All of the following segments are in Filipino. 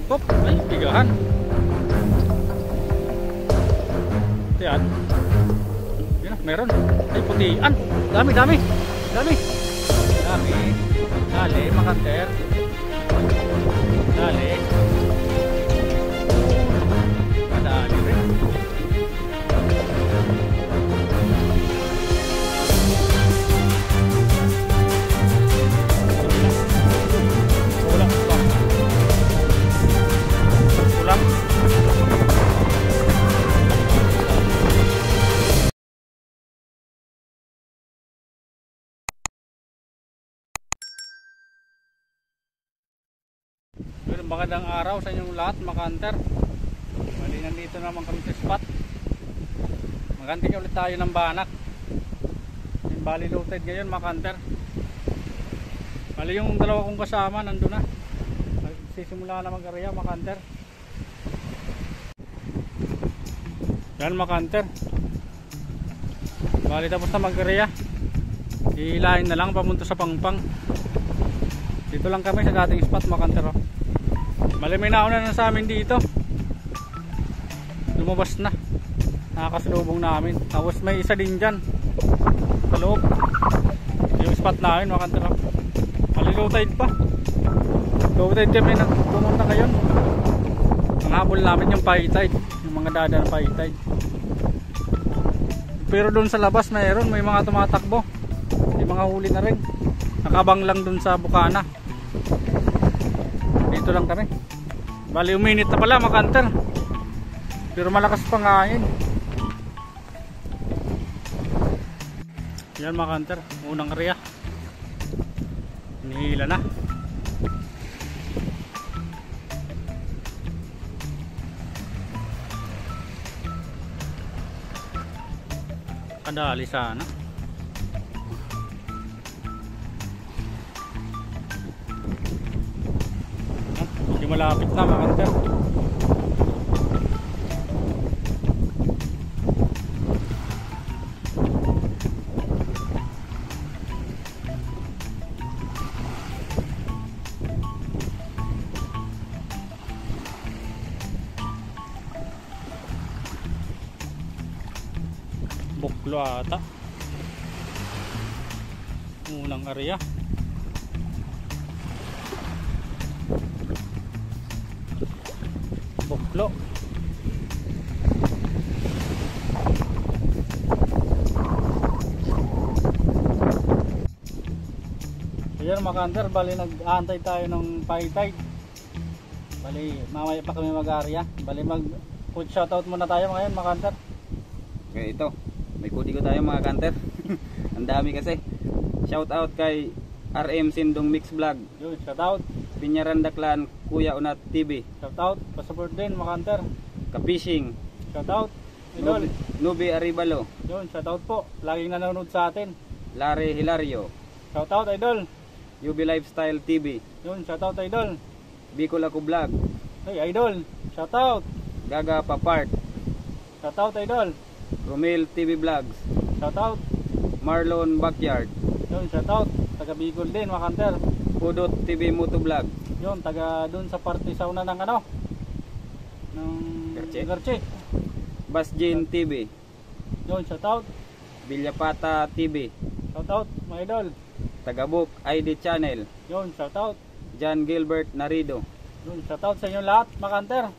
Hop, ay, bigahan. Yan. Yan na, meron. Ay, putian. Dami, dami. Dami. Dami. Dali, makanter. Dali. Madali rin. Ulang. Ulang. Magandang araw sa inyong lahat, makanter. Bali, nandito naman kami sa spot. Maganti ulit tayo ng banak. Yung bali low tide ngayon, makanter. Bali, yung dalawa kong kasama nandun na. Sisimula na mag-area, makanter. Yan, makanter. Bali, tapos na mag-area. Hihilahin na lang pamunta sa Pangpang. Dito lang kami sa dating spot, makanter. Bali, may nauna na sa amin dito. Lumabas na. Nakakasalubong namin. Tapos may isa din dyan sa loob. Yung spot namin, makanter. Bali, low tide pa. Low tide kami pumunta ngayon. Ang habol namin yung high tide, yung mga dada ng high tide. Pero doon sa labas mayroon, may mga tumatakbo. May mga huli na rin. Nakabang lang doon sa bukana. Dito lang kami. Bali, uminit na pala, makanter. Pero malakas pa ngayon. Yan, makanter. Unang area. Nihila na. Kadali sana. Medyo malapit na, makanter. Buklo ata. Unang area. Buklo. Ayan, makanter. Bali, nag-aantay tayo ng high tide. Bali, mamaya pa kami mag-area. Bali, mag-food shoutout muna tayo ngayon, makanter. Okay, ito. May kodi ko tayo, mga kanter. Ang dami kasi. Shoutout kay RM Sindong Mix Vlog. Yun, shoutout. Piñaranda Clan, Kuya Unat TV. Shoutout. Pasupport din, makanter. Kapishing. Shoutout. Idol. Nubi Aribalo. Yun, shoutout po. Laging nanonood sa atin. Larry Hilario. Shoutout, idol. UB Lifestyle TV. Yun, shoutout, idol. Bicol Ako Vlog. Hey, idol. Shoutout. Gaga Papart. Shoutout, idol. Romel TV Vlogs. Shoutout. Marlon Backyard. Yun, shoutout. Taga Bicol din, makanter. Pudot TV Moto Vlog. Yun, taga dun sa party sauna ng ano? Ng Garche. Basjin TV. Yun, shoutout. Villapata TV. Shoutout, mga idol. Tagabuk ID Channel. Yun, shoutout. John Gilbert Narido. Yun, shoutout sa inyo lahat, makanter.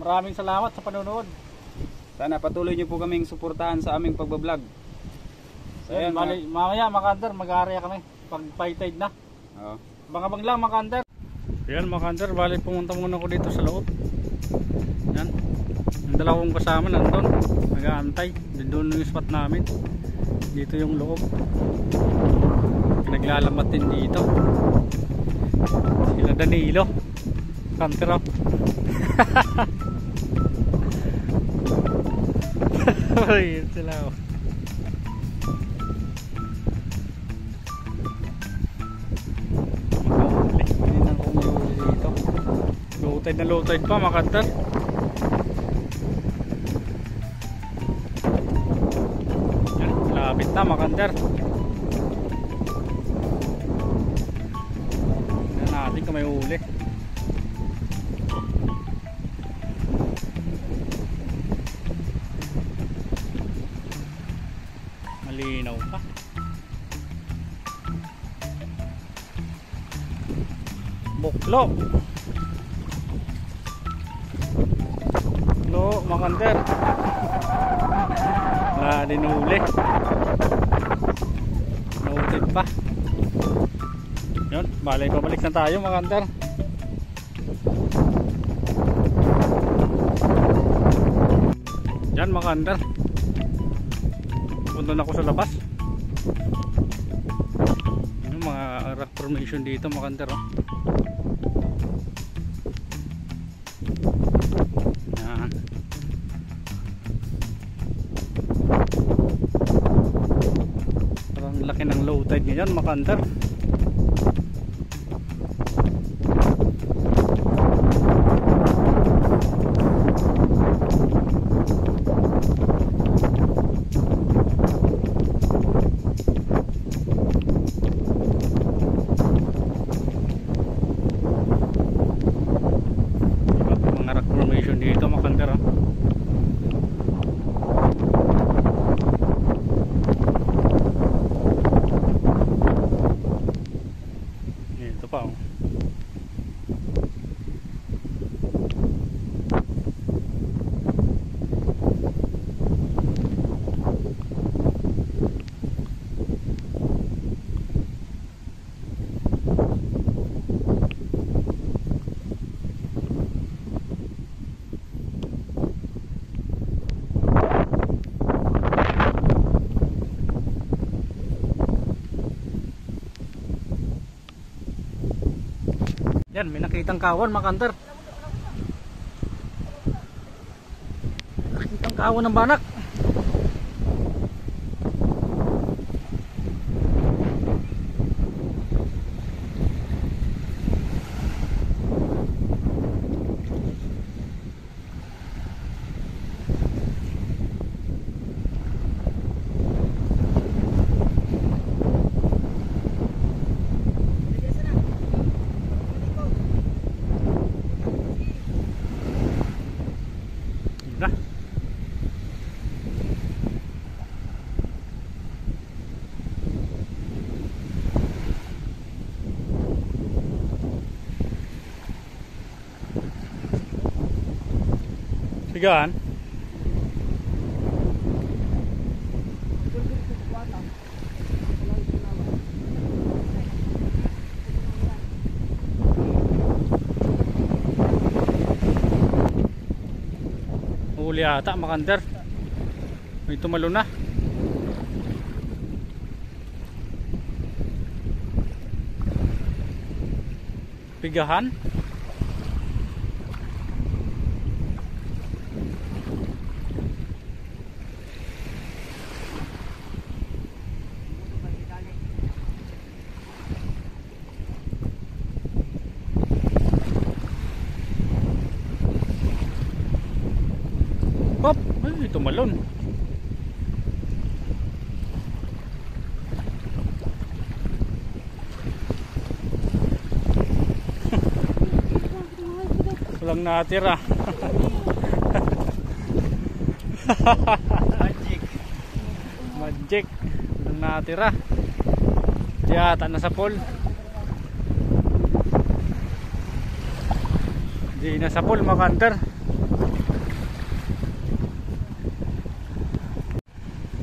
Maraming salamat sa panonood. Sana patuloy nyo po kaming suportahan sa aming pagbablog. So, Ayan, mamaya makanter, mag-area kami pag high tide na. Oo. Bang-abang lang, makanter. Ayan, makanter, bali pumunta muna ko dito sa loob. Yan. Yung dalawang kasama nandun, nag-aantay. Doon yung spot namin. Dito yung loob. Naglalamat din dito. Sila Danilo. Kanter up. Ay, sila oh. Hindi nang kumuli dito. Low tide pa, makanter. Yan, lapit na, makanter. Tignan natin kung may huli. Buklo. Buklo, mga kanter. Dinuli. Nautit pa. Yun, pabalik na tayo mga kanter. Yan mga kanter. Punta na ako sa labas. Yung mga rock formation dito mga kanter, oh. Yan. Parang laki ng low tide ngayon mga kanter. Dito mga kanter, oh. Dito pa, oh. Yan, may nakitang kawan mga kanter. Nakitang kawan ng banak. Dah. Sigaan. Huli ata mga kanter. May tumalo na. Pigahan. Hop, ay tumalon. Walang natira. Magic. Magic. Walang natira. Yata nasa pool. Di nasa pool mga kanter.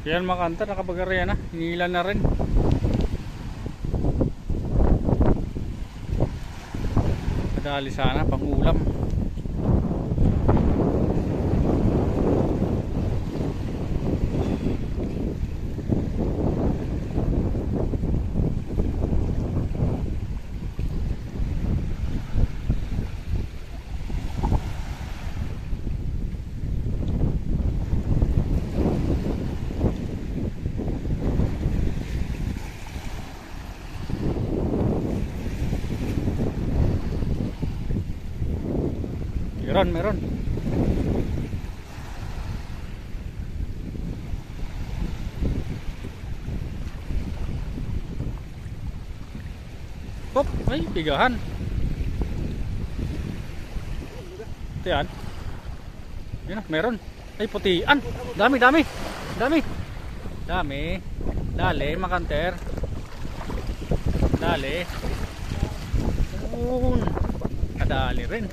Yan mga kanter, nakapag-area na. Hinila na rin. Kadali sana pang ulam. Meron. Hop, ay pigahan. Ito yan. Yan na, meron. Ay putian. Dami. Dali, makanter. Dali. Yun. Kadali rin.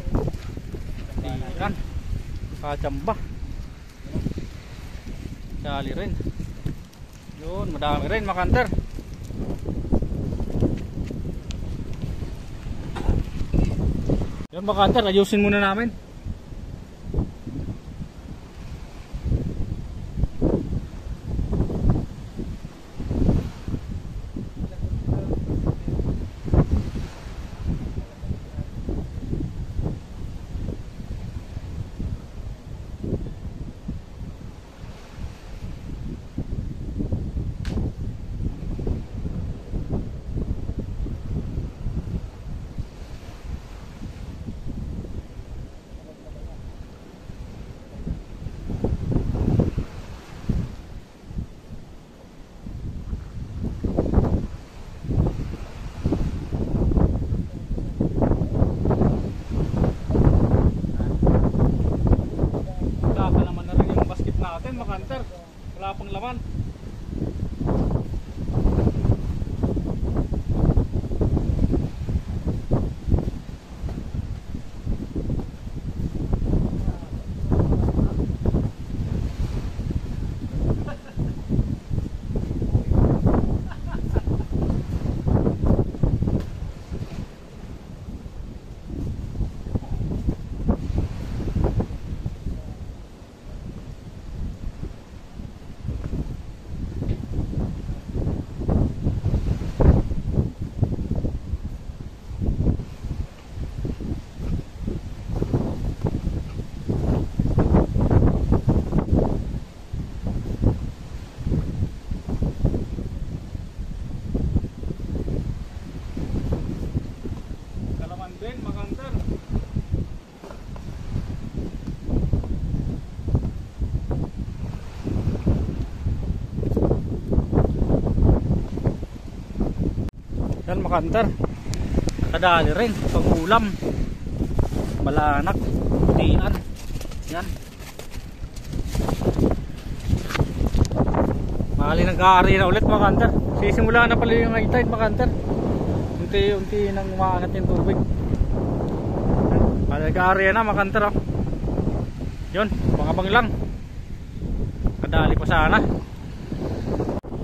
Yan. Kachamba. Dali rin. Yun, madami rin mga hunter. Yun mga hunter, ayusin muna namin. Wala pang laman. Yan mga hunter, kadali rin pag ulam, balanak, putian. Yan, mali nag-aari na ulit mga hunter. Sisimula na pala yung high tide mga hunter. Unti-unti nang umaangat yung tubig. Nag-aari na mga hunter, oh. Yun, pangabang lang, kadali pa sana.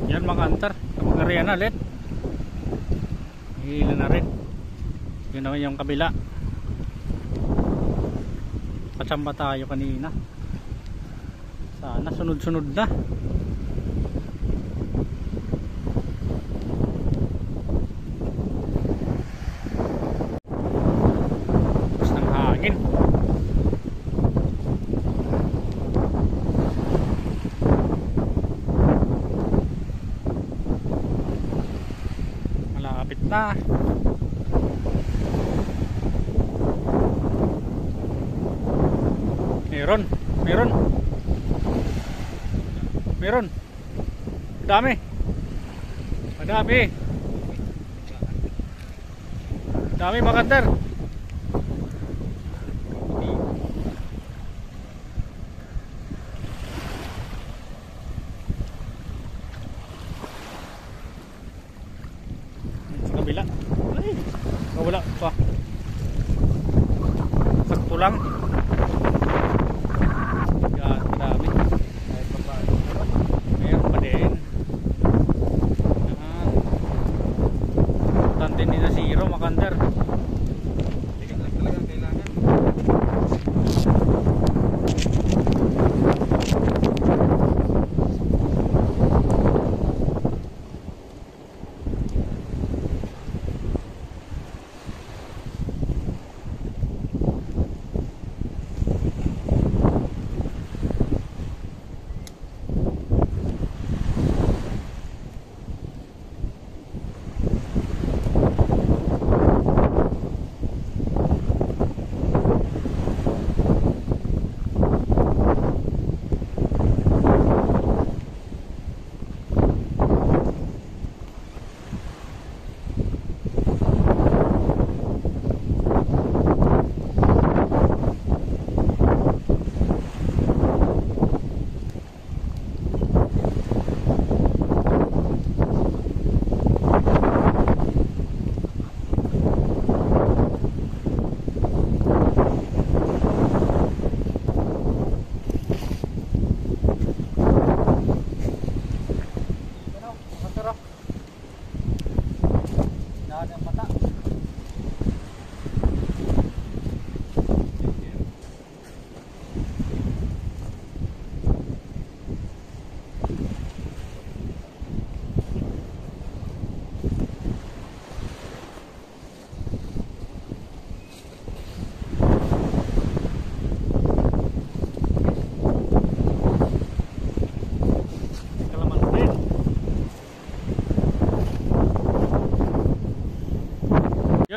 Yan mga hunter, mag-aari na ulit. Hila na rin. Yun naman yung kabila. Katsamba tayo kanina. Sana sunod-sunod na. Tapos ng hangin. Malapit na. Meron. Dami. Madami. Dami mga hunter. Sa kabila. Ay, wala pa. Sakto lang. Yan, madami. Meron pa din. Tante ni na zero mga hunter. Tigas lang talaga kailangan.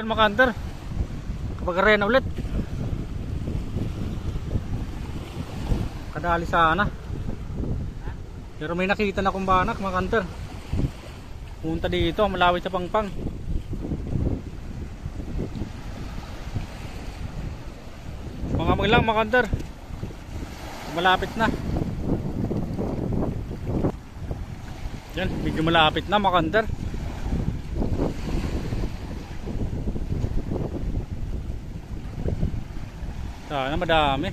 Yan mga hunter, kapag arena ulit, kadali sana. Pero may nakita na kong banak mga hunter. Punta dito, malawit sa Pangpang. Mga maglang mga hunter, malapit na. Yan, medyo malapit na mga hunter. Sana madami.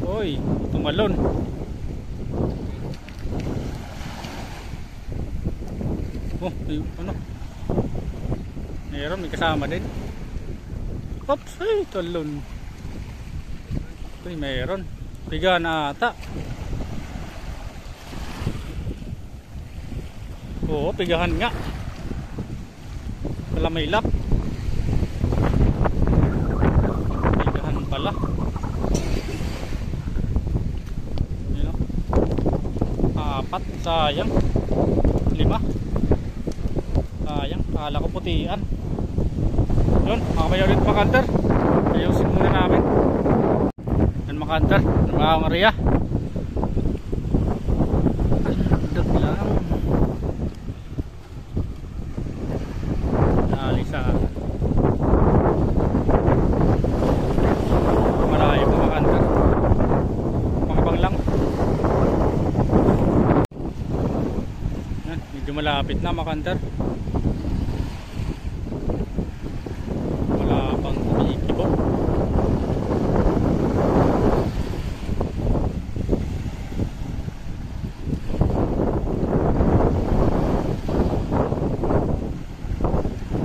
Uy, tumalon. Oh, ano? Meron, may kasama din. Oops, ay, talon. Uy, meron. Piga na ata. Oo, pigahan nga. Pala may lap. Pigahan pala. Yun o. 4, sayang. 5. Sayang, kala ko putian. Yun, mamaya ulit mga hunter. Ayusin muna namin. Yan mga hunter, mga area. Dot lang. Nalisa. Malayo mga hunter. Makabang lang. Yan, medyo malapit na mga hunter.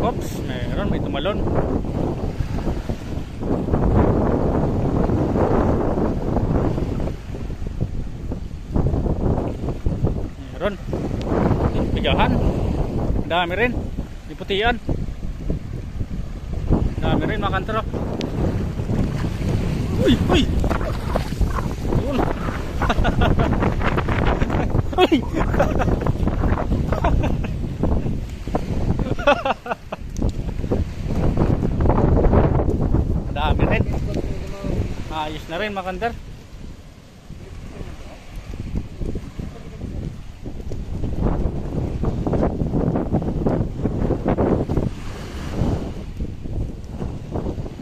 Oops, meron, may tumalon. Meron. Pigahan. Dami rin. Diputian. Dami rin mga hunter. Uy, uy. Yun. Uy. Dami rin. Ayos na rin mga hunter.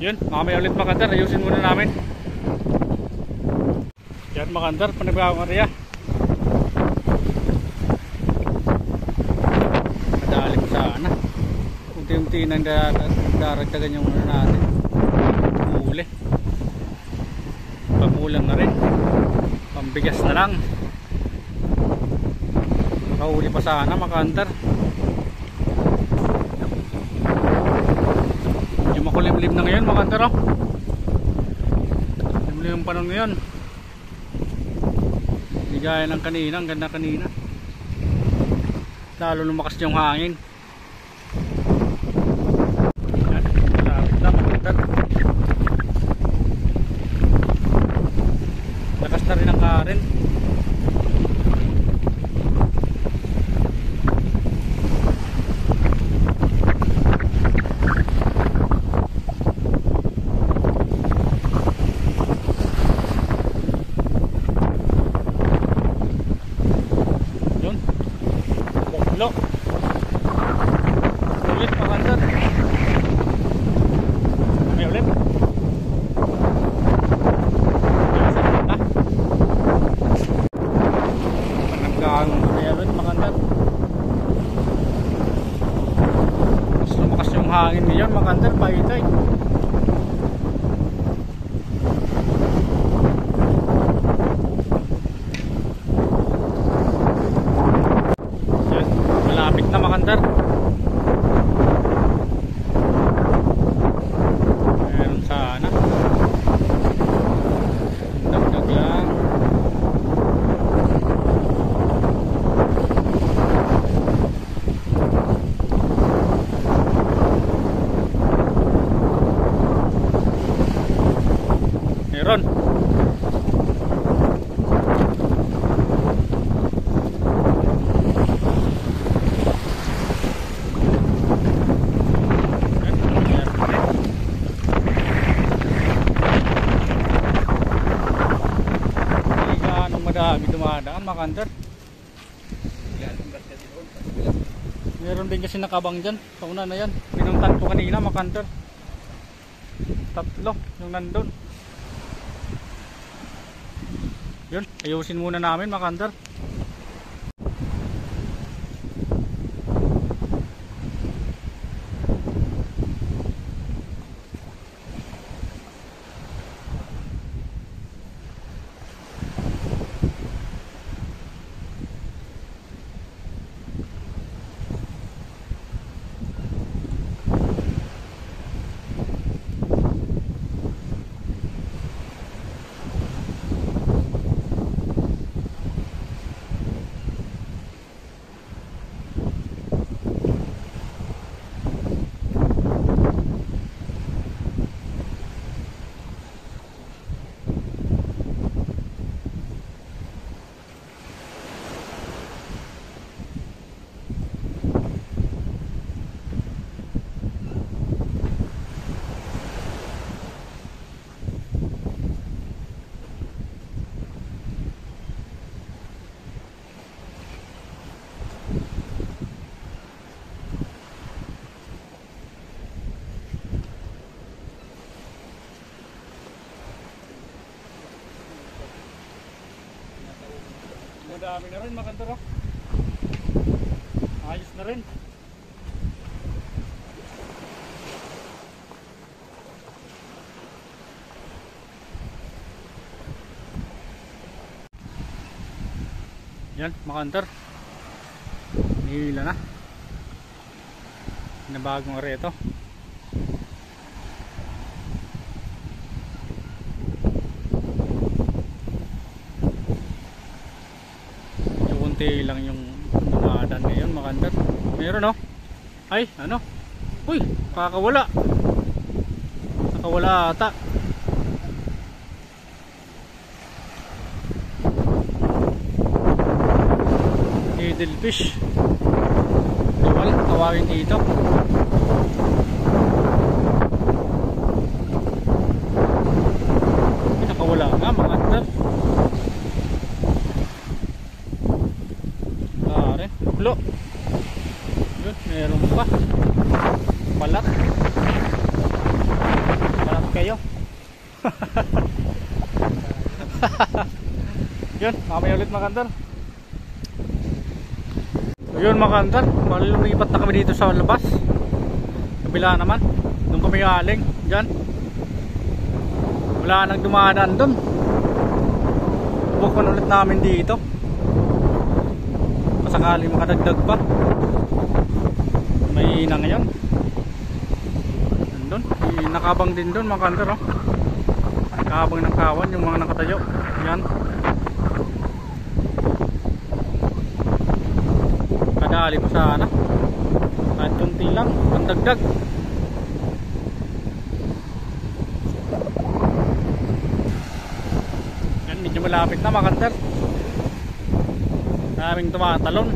Yun, mamaya ulit mga hunter. Ayusin muna namin. Yan mga hunter, panibagong area. Madalim sana. Unti-unti nang daragdagan yung ano natin. Huli. Pangulam na rin. Pambigas na lang. Kahuli pa sana mga hunter. Yung makulimlim na ngayon mga hunter. Limlim yung panahon ngayon. Hindi gaya ng kanina. Ang ganda kanina. Lalo lumakas yung hangin. Yan. Malapit na mga hunter. Lakas na rin ang karin. Yun. Boklo. Ulit mga hunter. May ulit. dumadaan mga kanter. Meron din kasi nakabang dyan. Kauna na yan. Pinuntan ko kanina mga kanter. Tatlo yung nandun. Yun, ayusin muna namin mga kanter. Madami na rin mga kanter. Ayos na rin. Yan mga kanter. Nihila na. Nabagong areto. Kunti lang yung dumadaan ngayon mga kanter. Meron oh. Ay ano. Uy kakawala. Nakawala ata. Needlefish. Duwal tawagin dito. Nakawala nga mga kanter. Buklo. Yun, meron pa. Balat. Balat kayo. Yun, mamaya ulit mga kanter. Yun mga kanter, bali lumipat na kami dito sa labas. Kabila naman. Doon kami galing. Diyan. Wala nang dumadaan doon. Bukon ulit namin dito. Sakali makadagdag pa. May ina ngayon. Nandun. Nakabang din doon mga kanter oh. Nakabang ng kawan yung mga nakatayo. Yan. Kadali mo sana. Kahit kunti lang. Pandagdag. Yan. Medyo malapit na mga kanter. Maraming tumatalon.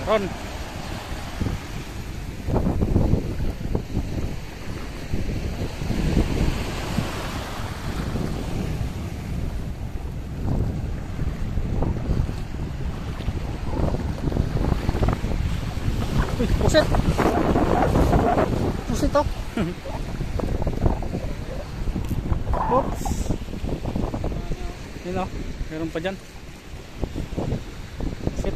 Ron. Uy, pusit. Pusit oh. Oops. Yun oh, meron pa dyan. Pusit.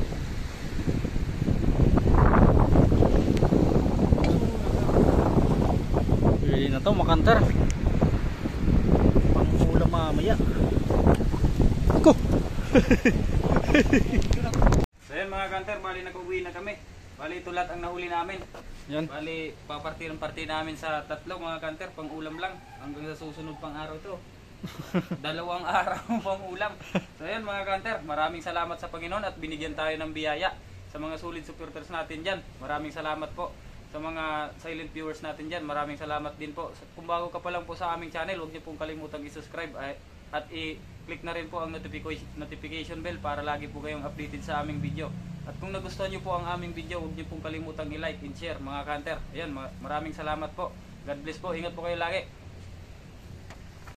Pwede na to, makanter. Pang-ulam mamaya. Ko. So yan mga kanter, bali nag-uwi na kami. Bali ito lahat ang nahuli namin. Yan. Bali paparti namin sa tatlo mga kanter, pang ulam lang. Hanggang sa susunod pang araw to. 2 araw pang ulam. So yan mga kanter, maraming salamat sa Panginoon at binigyan tayo ng biyaya sa mga solid supporters natin dyan. Maraming salamat po. Sa mga silent viewers natin dyan, maraming salamat din po. Kung bago ka pa lang po sa aming channel, huwag niyo pong kalimutang i-subscribe at i-click na rin po ang notification bell para lagi po kayong updated sa aming video. At kung nagustuhan niyo po ang aming video, huwag niyo pong kalimutang i-like and share mga kanter. Ayan, maraming salamat po. God bless po. Ingat po kayo lagi.